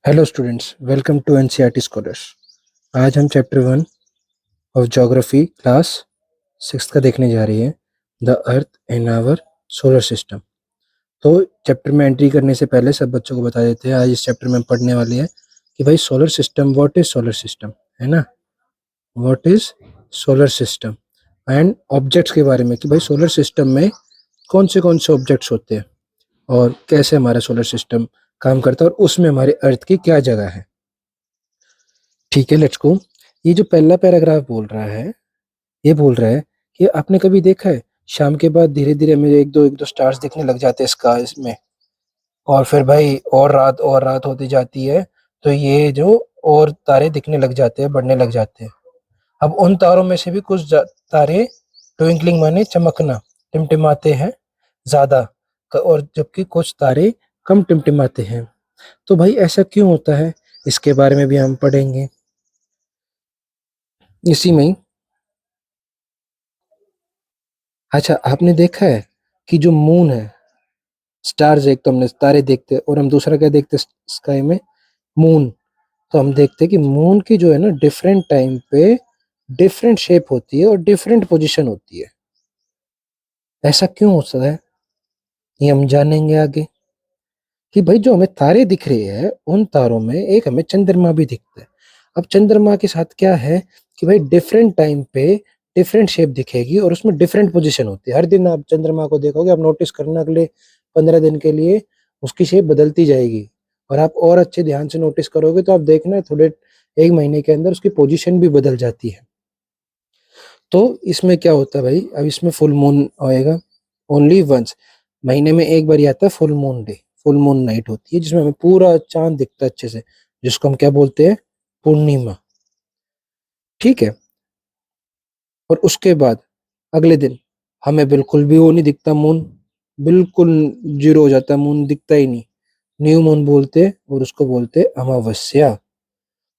Hello students, welcome to NCERT scholars. आज हम chapter 1 of geography class 6 का देखने जा रही है, the earth in our solar system. तो चैप्टर में एंट्री करने से पहले सब बच्चों को बता देते हैं, आज इस चैप्टर में पढ़ने वाली है कि भाई solar system, what is solar system, है ना। What is solar system and objects के बारे में कि भाई सोलर सिस्टम में कौन से ऑब्जेक्ट्स होते हैं और कैसे हमारा सोलर सिस्टम काम करता है और उसमें हमारे अर्थ की क्या जगह है। ठीक है, लेट्स गो। ये जो पहला पैराग्राफ बोल रहा है, ये बोल रहा है कि आपने कभी देखा है शाम के बाद धीरे धीरे हमें एक दो स्टार्स दिखने लग जाते हैं स्काईज में, और फिर भाई और रात होती जाती है, तो ये जो और तारे दिखने लग जाते हैं, बढ़ने लग जाते हैं। अब उन तारों में से भी कुछ तारे ट्विंकलिंग माने चमकना, टिमटिमाते हैं ज्यादा, और जबकि कुछ तारे कम टिमटिमाते हैं। तो भाई ऐसा क्यों होता है, इसके बारे में भी हम पढ़ेंगे इसी में ही। अच्छा, आपने देखा है कि जो मून है, स्टार्स, एक तो हमने तारे देखते हैं और हम दूसरा क्या देखते हैं स्काई में, मून। तो हम देखते हैं कि मून की जो है ना, डिफरेंट टाइम पे डिफरेंट शेप होती है और डिफरेंट पोजीशन होती है। ऐसा क्यों होता है, ये हम जानेंगे आगे। कि भाई जो हमें तारे दिख रहे हैं, उन तारों में एक हमें चंद्रमा भी दिखता है। अब चंद्रमा के साथ क्या है कि भाई डिफरेंट टाइम पे डिफरेंट शेप दिखेगी और उसमें डिफरेंट पोजीशन होती है। हर दिन आप चंद्रमा को देखोगे, आप नोटिस करना, अगले 15 दिन के लिए उसकी शेप बदलती जाएगी। और आप और अच्छे ध्यान से नोटिस करोगे तो आप देखना थोड़े 1 महीने के अंदर उसकी पोजीशन भी बदल जाती है। तो इसमें क्या होता है भाई, अब इसमें फुल मून आएगा ओनली वंस, महीने में एक बार ही आता है full moon day. Full moon night होती है जिसमें हमें पूरा चांद दिखता है अच्छे से, जिसको हम क्या बोलते हैं, पूर्णिमा। ठीक है। और उसके बाद अगले दिन हमें बिल्कुल भी वो नहीं दिखता मून, बिल्कुल जीरो हो जाता है, मून दिखता ही नहीं। न्यू मून बोलते हैं और उसको बोलते हैं अमावस्या।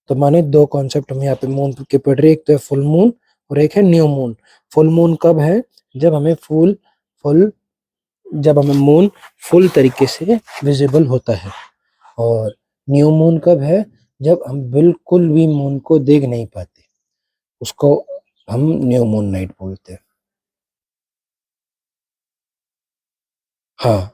तो माने दो कॉन्सेप्ट हम यहाँ पे मून के पढ़ रहे हैं, एक तो है फुल मून और एक है न्यू मून। फुल मून कब है, जब हमें फुल जब हमें मून फुल तरीके से विजिबल होता है। और न्यू मून कब है, जब हम बिल्कुल भी मून को देख नहीं पाते, उसको हम न्यू मून नाइट बोलते हैं। हाँ,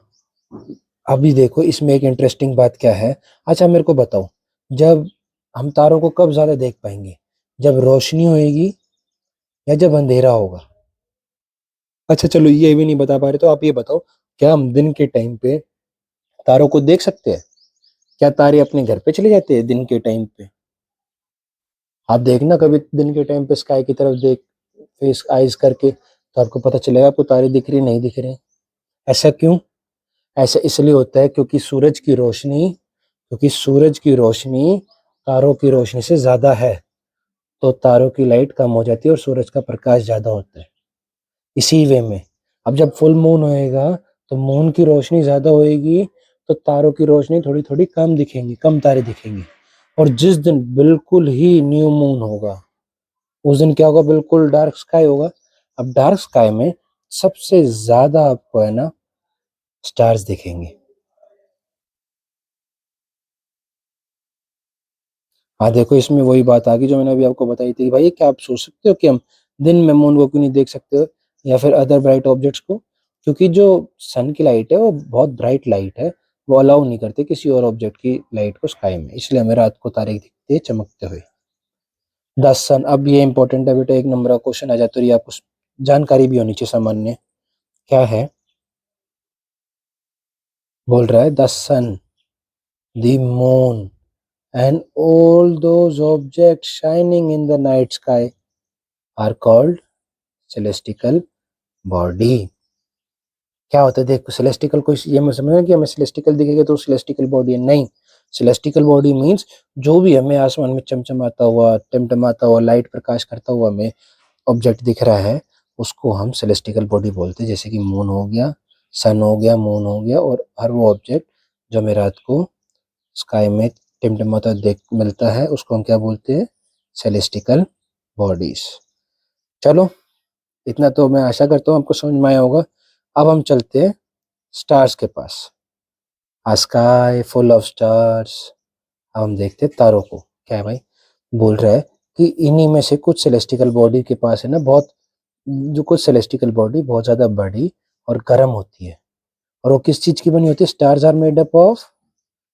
अभी देखो इसमें एक इंटरेस्टिंग बात क्या है। अच्छा मेरे को बताओ, जब हम तारों को कब ज्यादा देख पाएंगे, जब रोशनी होएगी या जब अंधेरा होगा। अच्छा चलो, ये भी नहीं बता पा रहे तो आप ये बताओ, क्या हम दिन के टाइम पे तारों को देख सकते हैं? क्या तारे अपने घर पे चले जाते हैं दिन के टाइम पे? आप देखना कभी दिन के टाइम पे स्काई की तरफ देख, फेस आइज करके, तो आपको पता चलेगा आपको तारे दिख रहे नहीं दिख रहे। ऐसा क्यों? ऐसा इसलिए होता है क्योंकि सूरज की रोशनी तारों की रोशनी से ज्यादा है, तो तारों की लाइट कम हो जाती है और सूरज का प्रकाश ज्यादा होता है। इसी वे में अब जब फुल मून होएगा तो मून की रोशनी ज्यादा होएगी, तो तारों की रोशनी थोड़ी थोड़ी कम दिखेंगी, कम तारे दिखेंगे। और जिस दिन बिल्कुल ही न्यू मून होगा, उस दिन क्या होगा, बिल्कुल डार्क स्काई होगा। अब डार्क स्काई में सबसे ज्यादा आपको है ना स्टार्स दिखेंगे। हाँ देखो, इसमें वही बात आ गई जो मैंने अभी आपको बताई थी। भाई क्या आप सोच सकते हो कि हम दिन में मून को क्यों नहीं देख सकते हो, या फिर अदर ब्राइट ऑब्जेक्ट्स को? क्योंकि जो सन की लाइट है वो बहुत ब्राइट लाइट है, वो अलाउ नहीं करते किसी और ऑब्जेक्ट की लाइट को स्काई में, इसलिए हमें रात को तारे दिखते हैं चमकते हुए। द सन, अब ये इंपॉर्टेंट है बेटा, 1 नंबर का क्वेश्चन आ जाता है, ये आपको जानकारी भी होनी चाहिए सामान्य। क्या है, बोल रहा है the sun, the moon and all those objects shining in the night sky are called celestial body। क्या होता है देखो, सेलेस्टिकल को ये मत समझना कि हमें सेलेस्टिकल दिखेगा तो सेलेस्टिकल बॉडी है, नहीं। सेलेस्टिकल बॉडी मीन्स जो भी हमें आसमान में चमचमाता हुआ, टिमटिमाता हुआ, लाइट प्रकाश करता हुआ हमें ऑब्जेक्ट दिख रहा है, उसको हम सेलेस्टिकल बॉडी बोलते हैं। जैसे कि मून हो गया, सन हो गया, मून हो गया, और हर वो ऑब्जेक्ट जो हमें रात को स्काई में टिमटिमाता देख मिलता है, उसको हम क्या बोलते हैं, सेलेस्टिकल बॉडीज। चलो, इतना तो मैं आशा करता हूँ आपको समझ में आया होगा। अब हम चलते हैं स्टार्स के पास। A sky full of stars, अब हम देखते हैं तारों को। क्या है भाई, बोल रहा है कि इन्हीं में से कुछ सेलेस्टिकल बॉडी के पास है ना बहुत, जो कुछ सेलेस्टिकल बॉडी बहुत ज्यादा बड़ी और गर्म होती है, और वो किस चीज की बनी होती है? Stars are made up of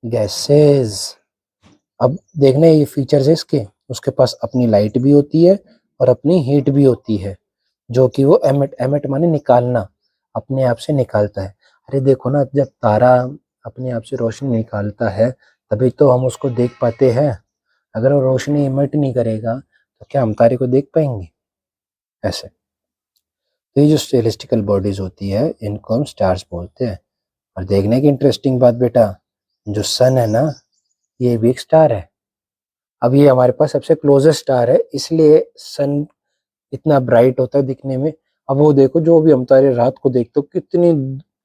gases. अब देखना ये फीचर्स है इसके, उसके पास अपनी लाइट भी होती है और अपनी हीट भी होती है, जो कि वो एमिट, एमिट माने निकालना, अपने आप से निकालता है। अरे देखो ना, जब तारा अपने आप से रोशनी निकालता है तभी तो हम उसको देख पाते हैं। अगर वो रोशनी इमिट नहीं करेगा तो क्या हम तारे को देख पाएंगे? ऐसे। तो ये जो सेलेस्टिकल बॉडीज होती है इनको हम स्टार्स बोलते हैं। और देखने की इंटरेस्टिंग बात बेटा, जो सन है ना, ये भी एक स्टार है। अब ये हमारे पास सबसे क्लोजेस्ट स्टार है, इसलिए सन इतना ब्राइट होता है दिखने में। अब वो देखो, जो भी हम तारे रात को देखते हो, कितनी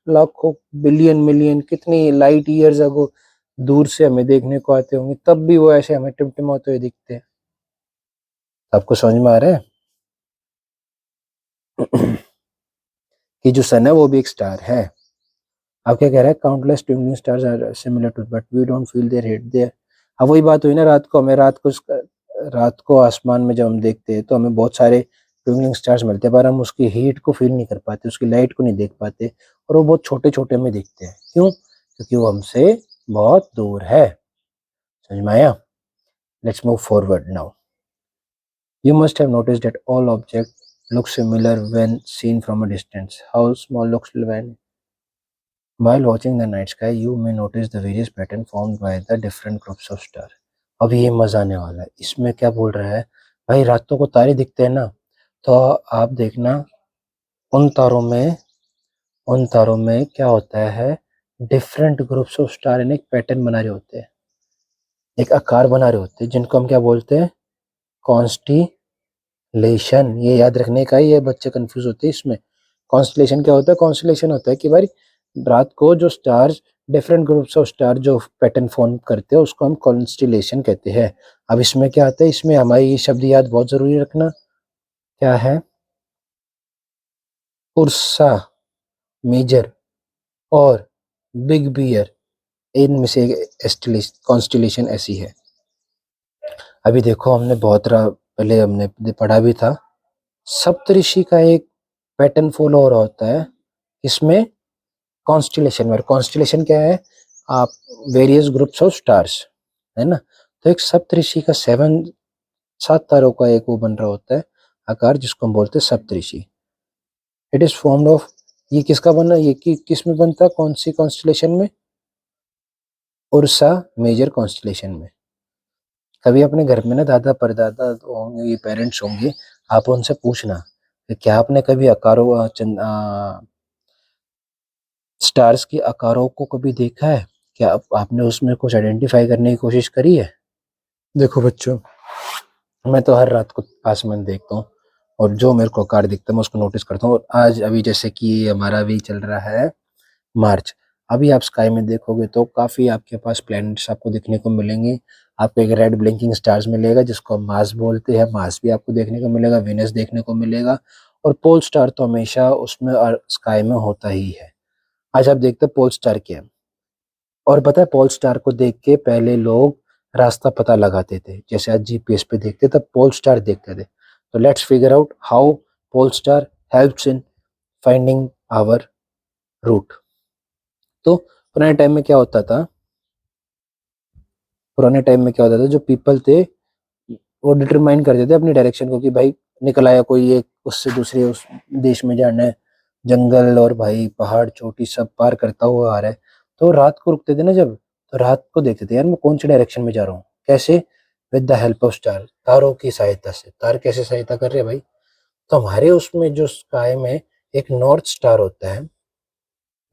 लाखों बिलियन मिलियन कितनी लाइट ईयर्स अगो दूर से हमें देखने को आते होंगे, तब भी वो ऐसे हमें टिमटिमाते हुए दिखते हैं। आपको समझ में आ रहा है? कि जो सन है वो भी एक स्टार है। अब क्या कह रहा है? Countless twinkling stars are similar to but we don't feel their heat there. अब वही बात हुई ना, रात को हमें रात को आसमान में जब हम देखते हैं तो हमें बहुत सारे ट्विंकलिंग स्टार्स मिलते हैं, पर हम उसकी हीट को फील नहीं कर पाते, उसकी लाइट को नहीं देख पाते, और वो बहुत छोटे छोटे हमें दिखते हैं। क्यों? क्योंकि वो हमसे बहुत दूर है। समझ में आया? Let's move forward now. You must have noticed that all objects look similar when seen from a distance. How small looks when while watching the night sky, you may notice the various pattern formed by the different groups of stars. अब ये मजा आने वाला है। इसमें क्या बोल रहा है भाई? रातों को तारे दिखते हैं ना, तो आप देखना उन तारों में उन तारों में क्या होता है, different groups of star in एक पैटर्न बना रहे होते हैं, एक आकार बना रहे होते हैं, जिनको हम क्या बोलते हैं? कॉन्स्टिलेशन। ये याद रखने का ही ये बच्चे कंफ्यूज होते हैं इसमें। कॉन्स्टलेशन क्या होता है? कॉन्स्टलेशन होता है कि भाई रात को जो stars, different groups of star जो पैटर्न फॉर्म करते हैं उसको हम कॉन्स्टिलेशन कहते हैं। अब इसमें क्या आता है? इसमें हमारी ये शब्द याद बहुत जरूरी रखना। क्या है? उर्सा मेजर और बिग बियर, इनमें से एक कॉन्स्टिलेशन ऐसी है। अभी देखो, हमने पहले हमने पढ़ा भी था, सप्तऋषि का एक पैटर्न फॉलो हो रहा होता है इसमें कॉन्स्टिलेशन में। कॉन्स्टिलेशन क्या है? आप वेरियस ग्रुप्स ऑफ स्टार्स, है ना? तो एक सप्तऋषि का सात तारों का एक वो बन रहा होता है आकार, जिसको हम बोलते हैं सप्तऋषि। इट इज फॉर्म्ड ऑफ, ये किसका बना, ये किस में बनता है? कौन सी कॉन्स्टिलेशन में? उर्सा मेजर कॉन्स्टिलेशन में। कभी अपने घर में ना दादा परदादा होंगे, ये पेरेंट्स होंगे, आप उनसे पूछना कि क्या आपने कभी स्टार्स की आकारों को कभी देखा है? क्या आपने उसमें कुछ आइडेंटिफाई करने की कोशिश करी है? देखो बच्चों, मैं तो हर रात को आसमान देखता हूँ, और जो मेरे को आकार दिखता है मैं उसको नोटिस करता हूँ। और आज अभी जैसे कि हमारा अभी चल रहा है मार्च, अभी आप स्काई में देखोगे तो काफी आपके पास प्लैनेट्स आपको देखने को मिलेंगे। आपको एक रेड ब्लिंकिंग स्टार्स मिलेगा जिसको हम मार्स बोलते हैं, मार्स भी आपको देखने को मिलेगा, वेनस देखने को मिलेगा, और पोल स्टार तो हमेशा उसमें स्काई में होता ही है। आज आप देखते हैं पोल स्टार क्या है। और पता है, पोल स्टार को देख के पहले लोग रास्ता पता लगाते थे, जैसे आज जीपीएस पे देखते तब पोल स्टार देखते थे। तो let's figure out how pole star helps in finding our route. तो पुराने टाइम में क्या होता था, जो पीपल थे वो डिटरमाइन करते थे अपनी डायरेक्शन को, कि भाई निकल आया कोई एक, उससे दूसरे उस देश में जाना है, जंगल और भाई पहाड़ चोटी सब पार करता हुआ आ रहा है। तो रात को रुकते थे ना जब, तो रात को देखते थे यार मैं कौन सी डायरेक्शन में जा रहा हूँ, कैसे? With the help of star, तारों की सहायता से। तार कैसे सहायता कर रहे हैं भाई? तो हमारे उसमें जो स्काई में एक नॉर्थ स्टार होता है,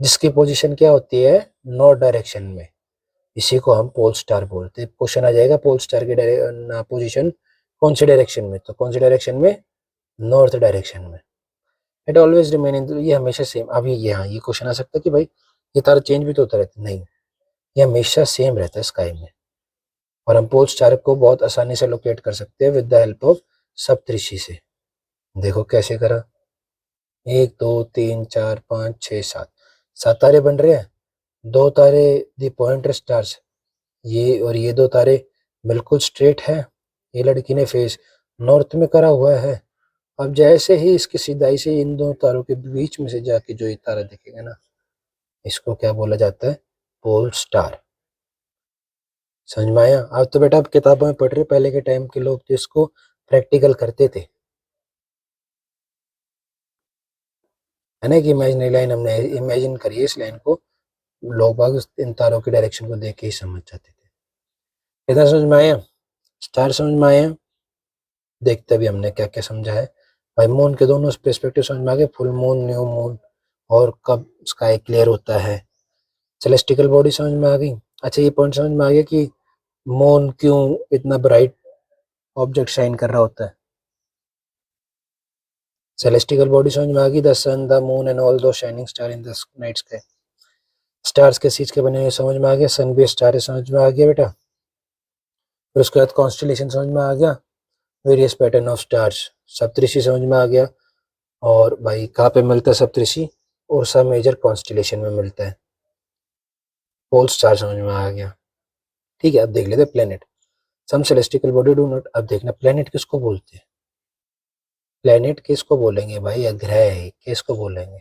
जिसकी पोजीशन क्या होती है? नॉर्थ डायरेक्शन में। इसी को हम पोल स्टार बोलते हैं। क्वेश्चन आ जाएगा पोल स्टार की पोजीशन कौन सी डायरेक्शन में, तो कौन सी डायरेक्शन में? नॉर्थ डायरेक्शन में। इट ऑलवेज रिमेन इन, ये हमेशा सेम। अभी यहाँ ये क्वेश्चन आ सकता है कि भाई ये तारा चेंज भी तो होता रहता है। नहीं, ये हमेशा सेम रहता है स्काई में, और हम पोल स्टार को बहुत आसानी से लोकेट कर सकते हैं विद द हेल्प ऑफ सप्तऋषि से। देखो कैसे करा, 1 2 3 4 5 6 7, 7 तारे बन रहे हैं। 2 तारे दी पॉइंटर स्टार्स, ये दो तारे बिल्कुल स्ट्रेट है। ये लड़की ने फेस नॉर्थ में करा हुआ है। अब जैसे ही इसकी सिधाई से इन दो तारों के बीच में से जाके जो ये तारा दिखेगा ना, इसको क्या बोला जाता है? Pole star. समझ में आया? अब तो बेटा आप किताबों में पढ़ रहे, पहले के टाइम के लोग तो इसको प्रैक्टिकल करते थे, है ना? कि इमेजिनरी लाइन हमने इमेजिन करी, इस लाइन को लोग बाग इन तारों की डायरेक्शन को देख के ही समझ जाते थे। इतना समझ में आया? स्टार समझ में आया? देखते भी हमने क्या क्या समझा है भाई। मून के दोनों पर्सपेक्टिव समझ में आ गए, फुल मून, न्यू मून, और कब स्काई क्लियर होता है। सेलेस्टिकल बॉडी समझ में आ गई। अच्छा, ये पॉइंट समझ में आ गया कि मून क्यों इतना ब्राइट ऑब्जेक्ट शाइन कर रहा होता है। सेलेस्टिकल बॉडी समझ में आ गई, the sun, the moon and all those shining star in the night sky. Stars के चीज के बने हुए समझ में आ गया, सन भी स्टार है समझ में आ गया बेटा। फिर उसके बाद कॉन्स्टलेशन समझ में आ गया, वेरियस पैटर्न ऑफ स्टार्स, सप्तऋषि समझ में आ गया। और भाई कहाँ पे मिलता है सप्तऋषि? उर्सा मेजर कॉन्स्टलेशन में मिलता है। पोल स्टार समझ में आ गया। ठीक है, अब देख लेते planet. Some celestial body do not. अब देखना प्लेनेट किसको बोलते हैं। प्लेनेट किसको बोलेंगे भाई? या ग्रह किसको बोलेंगे?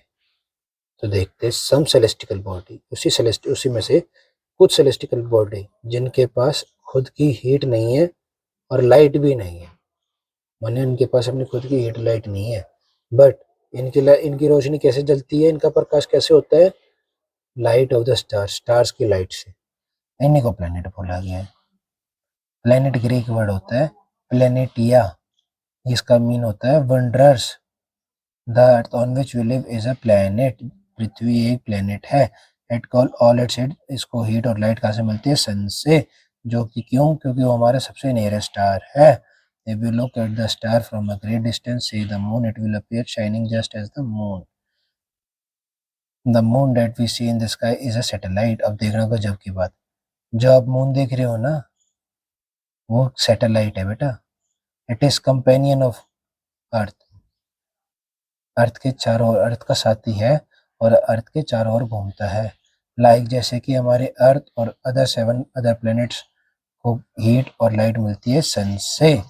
तो देखते हैं सम सेलेस्टिकल बॉडी, उसी में से कुछ सेलेस्टिकल बॉडी जिनके पास खुद की हीट नहीं है और लाइट भी नहीं है, माने इनके पास अपनी खुद की हीट लाइट नहीं है, बट इनकी रोशनी कैसे जलती है, इनका प्रकाश कैसे होता है? Light of the star, stars की लाइट से। इन्हीं को प्लेनेट बोला गया है। प्लेनेट ग्रीक वर्ड होता है प्लेनेटिया, जिसका मीन होता है wanderers. The earth on which we live is a planet. पृथ्वी एक प्लेनेट है। It call all its heat. इसको हीट और लाइट कहाँ से मिलती है? सन से। जो कि क्यों? क्योंकि वो हमारा सबसे नियरेस्ट स्टार है। If you look at the star from a great distance, say the moon, it will appear shining just as the moon. The moon that we see in the sky is a satellite. अब देखना गजब की बात, जो आप moon देख रहे हो ना, वो सैटेलाइट है बेटा। It is companion of earth. Earth के चारों ओर, अर्थ का साथी है और अर्थ के चारों ओर घूमता है। लाइक जैसे कि हमारे अर्थ और अदर 7 अदर प्लैनेट्स को हीट और लाइट मिलती है सन से,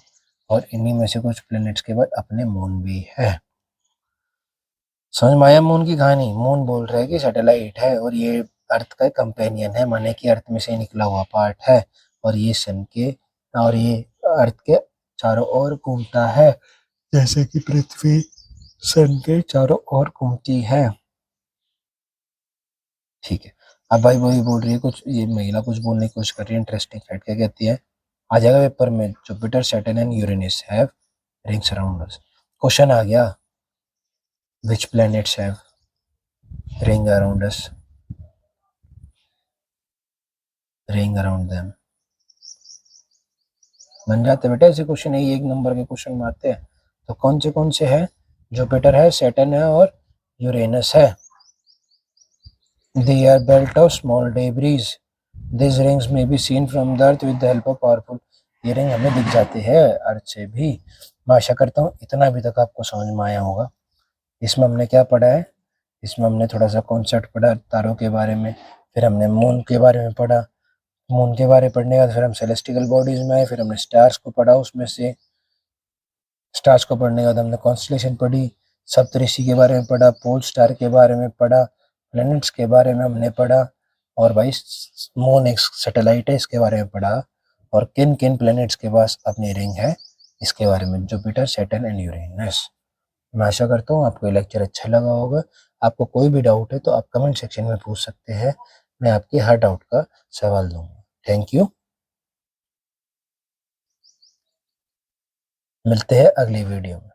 और इन्हीं में से कुछ प्लैनेट्स के बाद अपने मून भी है। समझ में आया मून की कहानी? मून बोल रहा है कि सैटेलाइट है और ये अर्थ का कंपेनियन है, माने कि अर्थ में से निकला हुआ पार्ट है, और ये सन के और ये अर्थ के चारों ओर घूमता है, जैसे कि पृथ्वी सन के चारों ओर घूमती है। ठीक है, अब भाई वही बोल रही है कुछ, ये महिला कुछ बोलने की कोशिश कर रही है। इंटरेस्टिंग फैक्ट क्या कहती है? आ जाएगा पेपर में, Jupiter, Saturn and Uranus have rings around us. Question आ गया, which planets have ring around us, ring around them. बन जाते बेटा ऐसे क्वेश्चन, यही 1 नंबर के क्वेश्चन में आते हैं। तो कौन से है? जुपिटर है, सैटर्न है और यूरेनस है। They are built of small debris. These rings may be seen from the earth with the help of powerful. ये रिंग हमें दिख जाते हैं अर्थ से भी। मैं आशा करता हूँ इतना अभी तक आपको समझ में आया होगा। इसमें हमने क्या पढ़ा है? इसमें हमने थोड़ा सा कॉन्सेप्ट पढ़ा तारों के बारे में, फिर हमने मून के बारे में पढ़ा। मून के बारे में पढ़ने के बाद फिर हम सेलेस्टिकल बॉडीज में आए, फिर हमने स्टार्स को पढ़ा। उसमें से स्टार्स को पढ़ने के बाद हमने कॉन्स्टलेशन पढ़ी, सप्तऋषि के बारे में पढ़ा, पोल स्टार के बारे में पढ़ा, प्लैनेट्स के बारे में हमने पढ़ा, और भाई मून एक सैटेलाइट है इसके बारे में पढ़ा, और किन किन प्लैनेट्स के पास अपनी रिंग है इसके बारे में, जुपिटर, सैटर्न एंड यूरेनस। मैं आशा करता हूँ आपको ये लेक्चर अच्छा लगा होगा। आपको कोई भी डाउट है तो आप कमेंट सेक्शन में पूछ सकते हैं, मैं आपके हर डाउट का सवाल दूंगा। थैंक यू, मिलते हैं अगली वीडियो में।